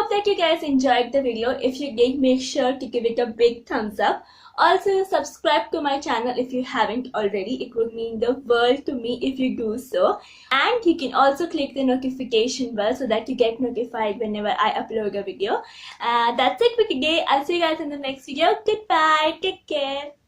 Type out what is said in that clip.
hope that you guys enjoyed the video. If you did, make sure to give it a big thumbs up. Also, subscribe to my channel if you haven't already. It would mean the world to me if you do so. And you can also click the notification bell so that you get notified whenever I upload a video. That's it for today. I'll see you guys in the next video. Goodbye. Take care.